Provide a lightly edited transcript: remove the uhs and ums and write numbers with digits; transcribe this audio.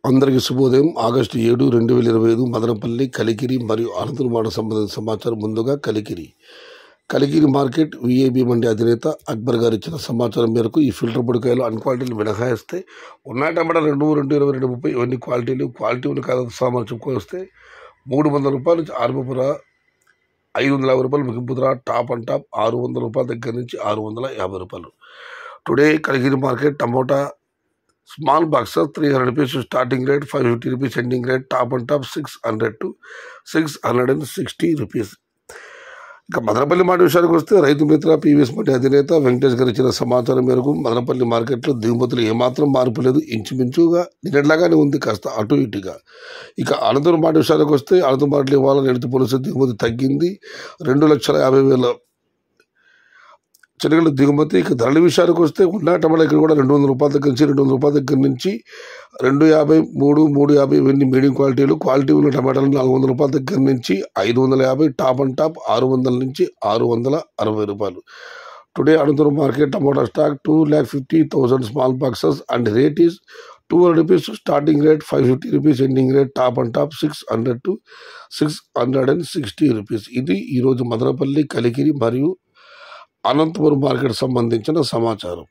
అందరికీ శుభోదయం. ఆగస్టు 7, 2025 మదనపల్లి, కలికిరి మరియు అనంతపురం సంబంధించిన సమాచారం. ముందుగా కలికిరి మార్కెట్ విఐబి మండి అధినేత అక్బర్ గారు ఇచ్చిన సమాచారం మేరకు ఈ ఫిల్టర్ పొడికాయలు అన్క్వాలిటీలు మినహాయిస్తే ఉన్న టమాటా 2, 20, 30 ఇవన్నీ క్వాలిటీ ఉన్న కాదు సామాన్ చెప్పుకొస్తే 300 రూపాయల నుంచి ఆరంభపుర 550 రూపాయలు ముగింపు ధర. టాప్ అండ్ టాప్ 600 రూపాయల దగ్గర నుంచి 650 రూపాయలు. Today Kalikiri market tomato small boxes 300 rupees starting rate, 550 rupees ending rate. Top and top 600 to 660 rupees. ఇక మదనపల్లి మాట విషయానికి వస్తే రైతు మిత్ర పీవీఎస్ మండి అధినేత వెంకటేష్ గారు ఇచ్చిన సమాచారం మేరకు మదనపల్లి మార్కెట్లో దిగుమతులు ఏమాత్రం మార్పు లేదు, ఇంచుమించుగా నిన్నట్లాగానే ఉంది, కాస్త అటు ఇటుగా. ఇక అనంతపురం మాట విషయానికి వస్తే అనంతపురం మార్కెట్లో ఇవాళ నిడత పోలీసు దిగుమతి తగ్గింది, 2,50,000 శనగల దిగుమతి. ఇక ధరల విషయానికి వస్తే ఉన్న టమాటా ఇక్కడ కూడా 200 రూపాయల దగ్గర నుంచి 250 350 ఇవన్నీ మీడియం క్వాలిటీ ఉన్న టమాటాలు 400 రూపాయల దగ్గర నుంచి 550. టాప్ అండ్ టాప్ 600 నుంచి 660 రూపాయలు. Today Anantapuram market tomato stock 2,50,000 small boxes and rate is 200 rupees starting rate, 550 rupees ending rate. Top and top 600 to 660 rupees. ఇది ఈరోజు మదనపల్లి, కలికిరి మరియు అనంతపురం మార్కెట్ సంబంధించిన సమాచారం.